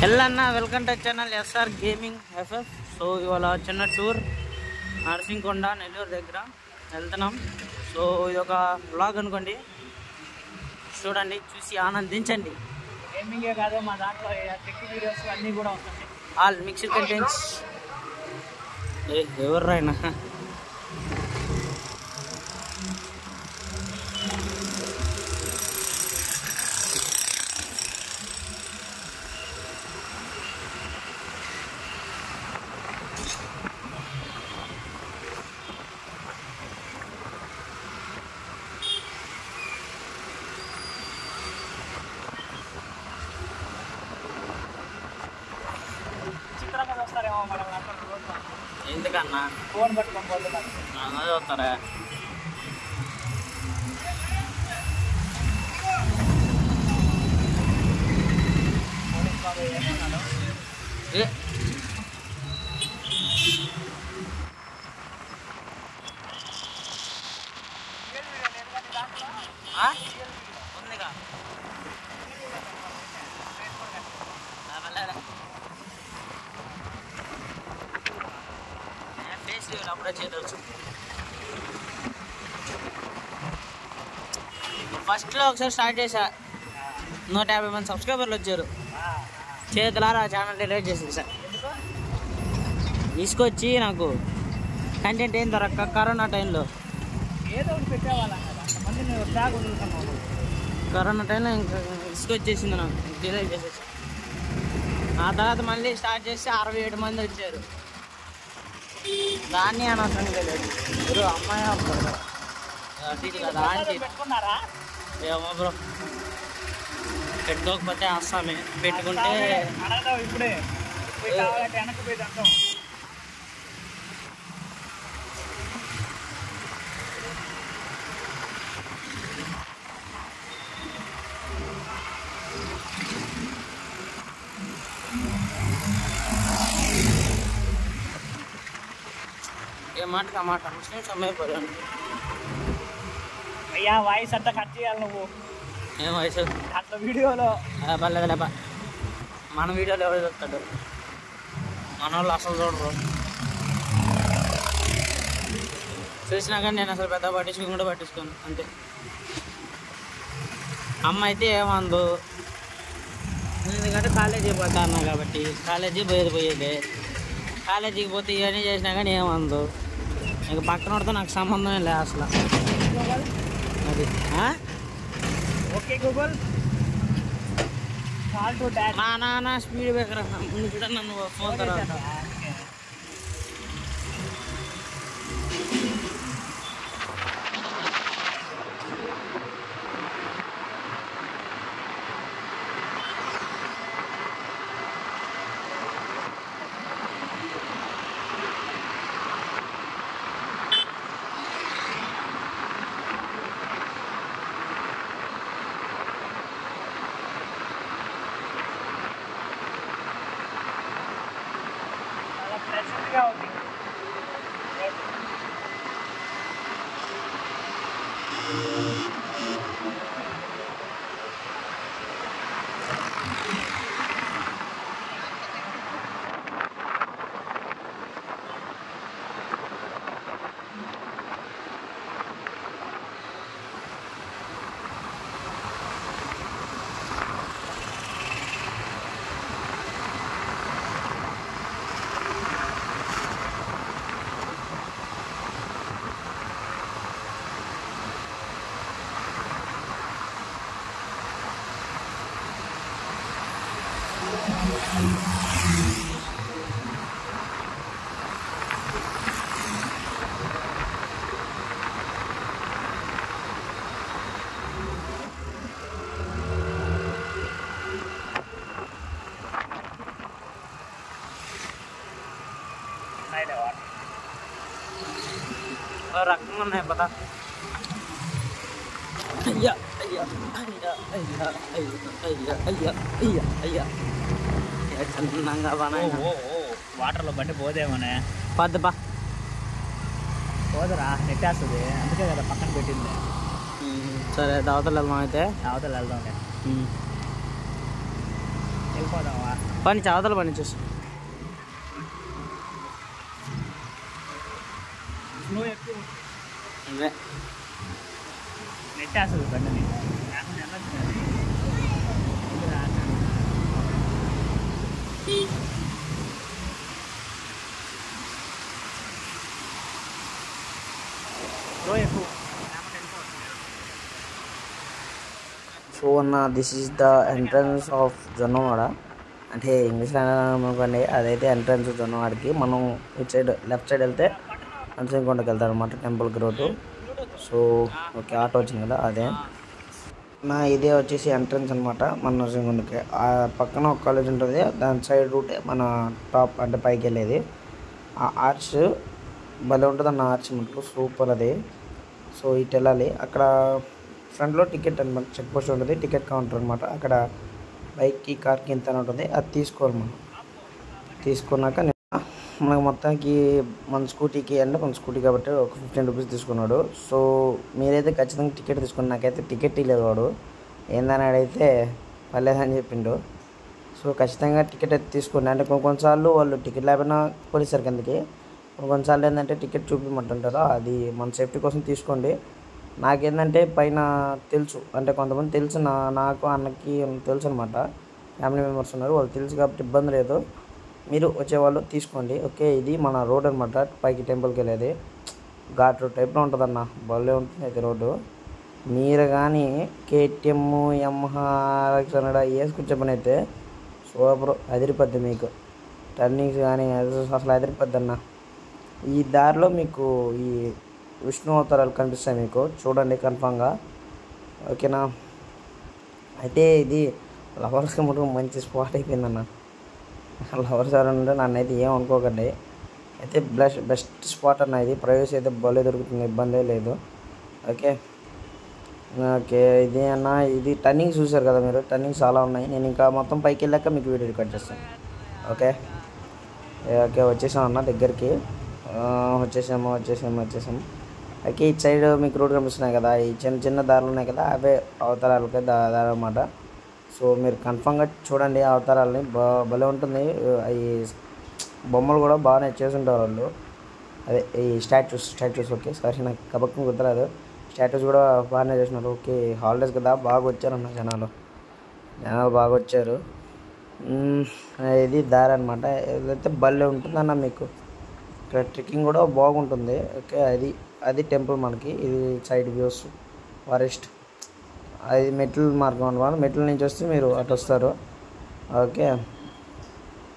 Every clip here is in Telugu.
Yellanna welcome to channel SR gaming FF. So ఇవాళ చిన్న టూర్ నరసింకొండ నెల్లూరు దగ్గర వెళ్తున్నాం. సో ఇది ఒక వ్లాగ్ అనుకోండి, చూడండి, చూసి ఆనందించండి. గేమింగే కాదు, మా దాంట్లో టెక్ వీడియోస్ అన్నీ కూడా వస్తాయి. All mixed contents. ఎవరు రాయినా చిత్రంగా వస్తారేమో మనం రోజు. ఎందుకన్నా ఫోన్ పట్టుకొని పోతున్నారు. అదే వస్తారా? పోలీస్ బాబు వేస్తున్నాడు. ఉందిగా ఫేస్ రివ్యూలు అప్పుడే చేయవచ్చు. ఫస్ట్లో ఒకసారి స్టార్ట్ చేశా, 150 మంది సబ్స్క్రైబర్లు వచ్చారు. చేతులారా ఛానల్ డిలీట్ చేసింది సార్. తీసుకొచ్చి నాకు కంటెంట్ ఏం దొరక్క కరోనా టైంలో ఏదో ఒకటి పెట్టేవాళ్ళం కదా, అంతమంది నేను బ్యాగ్ వదులుతున్నాను. కరోనా టైంలో ఇంకా తీసుకొచ్చేసింది, నాకు డిలీట్ చేసేసి. ఆ తర్వాత మళ్ళీ స్టార్ట్ చేసి 67 మంది వచ్చారు. దాన్ని అనవసరంగా లేదు. బ్రో అమ్మాయి వస్తారు అటు ఇటు కదా ఆంటీ. పెట్టుకున్నారా? ఏమో బ్రో, పెట్టుకోకపోతే వస్తామే, పెట్టుకుంటే అడగదాం ఇప్పుడే. పోయి కావాలంటే వెనక్కి పోయి అంటాం. ఏ మాటగా మాట ముస్లిమ్స్ అమ్మాయి పోయాను. అయ్యా వాయిస్ అంతా కట్ చేయాలి నువ్వు. ఏం వయసు అట్లా వీడియోలో పర్లేదు లేపా. మన వీడియోలో ఎవరు చూస్తాడు? మన వాళ్ళు అసలు చూడరు. చూసినా కానీ నేను అసలు పెద్ద పట్టించుకోను అంతే. అమ్మ అయితే ఏమందు, ఎందుకంటే కాలేజీ పోతాను కాబట్టి. కాలేజీ పోయేదే, కాలేజీకి పోతే ఇవన్నీ చేసినా కానీ ఏమందు. ఇంక పక్కన పడితే నాకు సంబంధమే లేదు అసలు. అది okay Google call to dad. మా నాన్న స్పీడ్ బ్రేకర్ ముందు కూడా నన్ను ఫోన్ తర్వాత చాలా ప్రెసెంట్గా ఉంది. రకంగా ఉన్నాయి పదా. అయ్యా అయ్యా అయ్యా అయ్యా అయ్యా అయ్యా అయ్యా అయ్యా చిన్నంగా బాగా వాటర్లో బండి పోదేమోనే. పద్దపా పోదురా, నెట్టేస్తుంది. అందుకే కదా పక్కన పెట్టింది. సరే అవతల వెళ్దాం అయితే. అవతల వెళ్దాంలే. వెళ్ళిపోదామా? పని చావతలు పని చూసి స్లో ఎక్కువ అదే నెట్టేస్తుంది బండిని. స్లో ఎక్కువ. సో అన్న this is the entrance of Jonnavada. అంటే ఇంగ్లీష్లో అనుకోండి, అదైతే ఎంట్రన్స్ జొన్నవాడకి. మనం ఇటు సైడ్ లెఫ్ట్ సైడ్ వెళ్తే నరసింహకొండకి వెళ్తారు అనమాట, టెంపుల్కి రోడ్డు. సో ఓకే, ఆటో వచ్చింది కదా అదే నా. ఇదే వచ్చేసి ఎంట్రన్స్ అనమాట మన నరసింహకొండకి. ఆ పక్కన ఒక కాలేజ్ ఉంటుంది, దాని సైడ్ రూటే మన టాప్ అంటే పైకి వెళ్ళేది. ఆ ఆర్చ్ భలే ఉంటుంది అన్న, ఆర్చ్ మటుకు సూపర్ అది. సో ఇటు వెళ్ళాలి. అక్కడ ఫ్రంట్లో టికెట్ అనమాట, చెక్ పోస్ట్ ఉంటుంది, టికెట్ కౌంటర్ అనమాట. అక్కడ బైక్కి కార్కి ఎంత అని ఉంటుంది, అది తీసుకోవాలి మనం. తీసుకున్నాక మనకు మొత్తానికి మన స్కూటీకి అంటే మన స్కూటీ కాబట్టి ఒక 15 రూపీస్ తీసుకున్నాడు. సో మీరైతే ఖచ్చితంగా టికెట్ తీసుకుని, నాకైతే టికెట్ ఇవ్వలేదు వాడు. ఏందని అడిగితే పర్లేదని చెప్పిండు. సో ఖచ్చితంగా టికెట్ అయితే తీసుకోండి. అంటే కొన్నిసార్లు వాళ్ళు టికెట్ లేకపోయినా పోలీసారు కిందకి, కొన్నిసార్లు ఏంటంటే టికెట్ చూపించమంటుంటారు. అది మన సేఫ్టీ కోసం తీసుకోండి. నాకేంటంటే పైన తెలుసు, అంటే కొంతమంది తెలుసు, నాకు అన్నకి తెలుసు అనమాట, ఫ్యామిలీ మెంబర్స్ ఉన్నారు, వాళ్ళు తెలుసు కాబట్టి ఇబ్బంది లేదు. మీరు వచ్చేవాళ్ళు తీసుకోండి. ఓకే, ఇది మన రోడ్ అనమాట, పైకి టెంపుల్కి వెళ్ళేది. ఘాట్ రోడ్ టైప్లో ఉంటుంది అన్న, భలే ఉంటుంది అయితే రోడ్డు. మీరు కానీ కేటీఎం, యమహా, RX100 వేసుకొచ్చే పని అయితే సూపర్, అదిరిపోద్ది మీకు. టర్నింగ్స్ కానీ అసలు అదిరిపోద్ది అన్న. ఈ దారిలో మీకు ఈ విష్ణు అవతారాలు కనిపిస్తాయి మీకు, చూడండి కన్ఫామ్గా. ఓకేనా? అయితే ఇది లవర్స్కి మటుకు మంచి స్పాట్ అయిపోయిందన్న. లవర్స్ ఎవరంటే నన్ను అయితే ఏం అనుకోకండి. అయితే బెస్ట్ స్పాట్ అన్న ఇది. ప్రైవసీ అయితే భలే దొరుకుతుంది, ఇబ్బందే లేదు. ఓకే ఓకే, ఇది అన్న. ఇది టర్నింగ్స్ చూసారు కదా మీరు, టర్నింగ్స్ చాలా ఉన్నాయి. నేను ఇంకా మొత్తం పైకి వెళ్ళాక మీకు వీడియో రికార్డ్ చేస్తాను. ఓకే ఓకే, వచ్చేసాం అన్న దగ్గరికి. వచ్చేసాము. ఓకే, ఇటు సైడ్ మీకు రోడ్ కనిపిస్తున్నాయి కదా, ఈ చిన్న చిన్న దారులు ఉన్నాయి కదా, అవే అవతారాలకి దారి అన్నమాట. సో మీరు కన్ఫామ్గా చూడండి అవతారాలని, భలే ఉంటుంది. ఈ బొమ్మలు కూడా బాగానే చేస్తుంటారు వాళ్ళు, అదే ఈ స్టాచ్యూస్. ఓకే సారీ, నాకు కబక్కం గుర్తురాదు. స్టాట్యూస్ కూడా బాగానే చేసినారు. ఓకే, హాలిడేస్ కదా, బాగా వచ్చారన్న జనాలు బాగా వచ్చారు. ఇది దారి అనమాట. ఏదైతే భలే ఉంటుందన్న మీకు. ఇక్కడ ట్రెక్కింగ్ కూడా బాగుంటుంది. ఓకే, అది టెంపుల్ మనకి. ఇది సైడ్ వ్యూస్, ఫారెస్ట్, అది మెట్ల మార్గం అనమాట. మెట్ల నుంచి వస్తే మీరు అటు వస్తారు. ఓకే,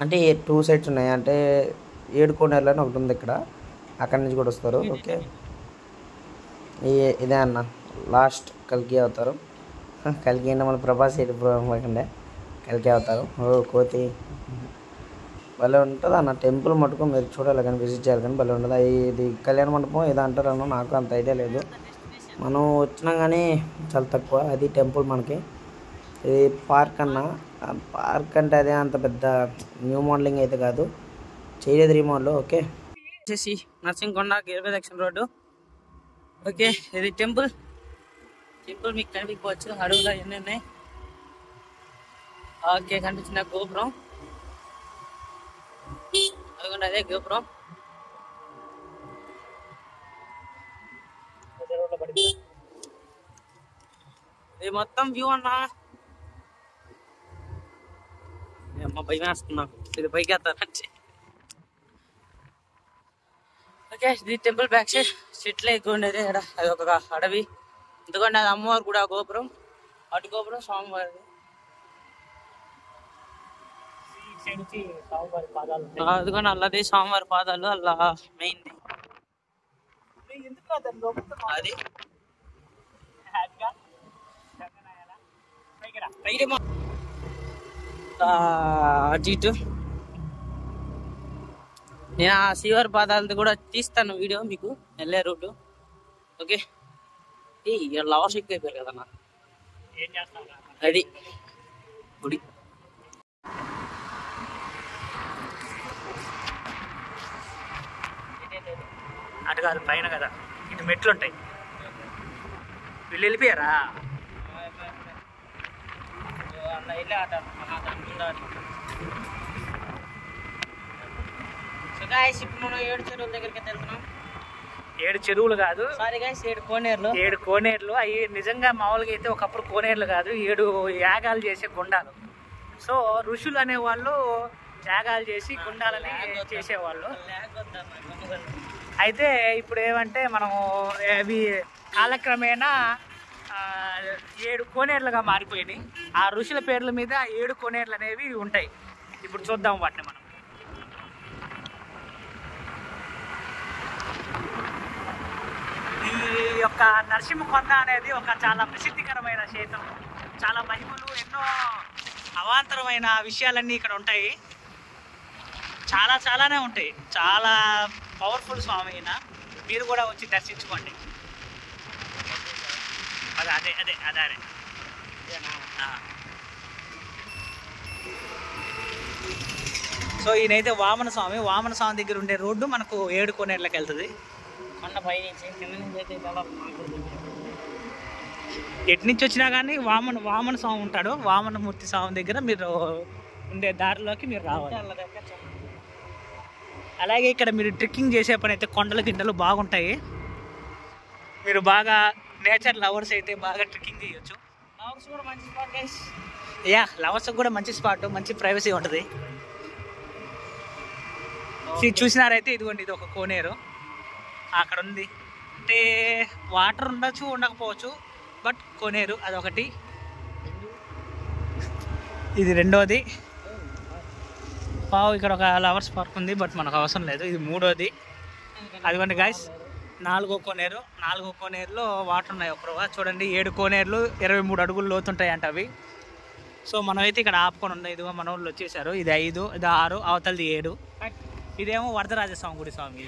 అంటే 2 సైడ్స్ ఉన్నాయి. అంటే 7 కోనేరులు అని ఒకటి ఉంది ఇక్కడ, అక్కడి నుంచి కూడా వస్తారు. ఓకే, ఇదే అన్న లాస్ట్ కల్కి అవుతారు. కల్కి అంటే మన ప్రభాస్ ఎడిపోకండే కల్కి అవుతారు. కోతి భలే ఉంటుంది అన్న. టెంపుల్ మటుకు మీరు చూడాలి కానీ, విజిట్ చేయాలి కానీ భలే ఉంటుంది. ఇది కళ్యాణ మండపం ఏదో అంటారన్న, నాకు అంత ఐడియా లేదు. మనం వచ్చినా కానీ చాలా తక్కువ. అది టెంపుల్ మనకి. ఇది పార్క్ అన్న. పార్క్ అంటే అదే అంత పెద్ద న్యూ మోడలింగ్ అయితే కాదు, చేయలేదు రీమోడల్. ఓకే, వచ్చేసి నరసింహకొండ గేర్వే దక్షిణ రోడ్డు. ఓకే, ఇది టెంపుల్ మీకు కనిపించవచ్చు. అడుగులో ఎన్ని ఉన్నాయి. ఓకే, కనిపించిన గోపురం, అదిగోండి అదే గోపురం. ఇది మొత్తం వ్యూ అన్నా. అమ్మ భయం వేస్తున్నా, ఇది పైకి వేస్తానంటే. ఓకే, ఇది టెంపుల్ బ్యాక్ సైడ్ చెట్లే ఎక్కువ ఉండేది. అది ఒక అడవి. ఎందుకంటే అది అమ్మవారు కూడా గోపురం, అటు గోపురం స్వామివారిది. అందుకని అల్లది స్వామివారి పాదాలు అలా మెయిన్. అది అటు ఇటు నేను ఆ శివారి పాదాలది కూడా తీస్తాను వీడియో మీకు, వెళ్ళే రూటు. ఓకే, లవర్స్ ఎక్కువ అయిపోయారు కదన్నా. అది గుడి. అటు కాదు, పైన కదా, ఇటు మెట్లు ఉంటాయి. వీళ్ళు వెళ్ళిపోయారా? అలా వెళ్ళి ఆట సో గైస్ ఇప్పుడు మనం 7 చెరువుల దగ్గరికి వెళ్తున్నాం. 7 చెరువులు కాదు, సారీ గైస్ 7 కోనేరులు. 7 కోనేరులు. అవి నిజంగా మామూలుగా అయితే ఒకప్పుడు కోనేరులు కాదు, 7 యాగాలు చేసే గుండాలు. సో ఋషులు అనేవాళ్ళు యాగాలు చేసి గుండాలని చేసేవాళ్ళు. అయితే ఇప్పుడు ఏమంటే మనము అవి కాలక్రమేణా 7 కోనేరులుగా మారిపోయినాయి. ఆ ఋషుల పేర్ల మీద 7 కోనేరులు అనేవి ఉంటాయి. ఇప్పుడు చూద్దాం వాటిని మనం. ఈ యొక్క నరసింహకొండ అనేది ఒక చాలా ప్రసిద్ధికరమైన క్షేత్రం. చాలా మహిమలు, ఎన్నో అవాంతరమైన విషయాలన్నీ ఇక్కడ ఉంటాయి. చాలానే ఉంటాయి. చాలా పవర్ఫుల్ స్వామి అయిన మీరు కూడా వచ్చి దర్శించుకోండి. అదే సో ఈయనైతే వామన స్వామి దగ్గర ఉండే రోడ్డు మనకు 7 కోనేరులకు వెళ్తుంది. కొండ పై నుంచి కింద నుంచి అయితే ఎటు నుంచి వచ్చినా కానీ వామన స్వామి ఉంటాడు. వామనమూర్తి స్వామి దగ్గర మీరు ఉండే దారిలోకి మీరు రావాలి. అలాగే ఇక్కడ మీరు ట్రెక్కింగ్ చేసే పని అయితే కొండల గిండలు బాగుంటాయి. మీరు బాగా నేచర్ లవర్స్ అయితే బాగా ట్రెక్కింగ్ చేయొచ్చు. లవర్స్ కూడా మంచి స్పాట్ గైస్. లవర్స్కి కూడా మంచి స్పాట్, మంచి ప్రైవసీ ఉంటుంది. చూసినారైతే ఇదిగోండి, ఇది ఒక కోనేరు అక్కడ ఉంది. అంటే వాటర్ ఉండొచ్చు ఉండకపోవచ్చు, బట్ కోనేరు అదొకటి. ఇది రెండోది. ఇక్కడ ఒక లవర్స్ పార్క్ ఉంది, బట్ మనకు అవసరం లేదు. ఇది మూడోది. అదిగోండి గాయస్ 4వ కోనేరు. 4వ కోనేరులో వాటర్ ఉన్నాయి. ఒకరుగా చూడండి, 7 కోనేరులు 23 అడుగులు లోతుంటాయి అంట అవి. సో మనమైతే ఇక్కడ ఆపుకొని ఉంది. ఇదిగో మన వాళ్ళు వచ్చేసారు. ఇది 5, ఇది 6, అవతలది 7. ఇదేమో వరదరాజస్వామి గుడి స్వామి.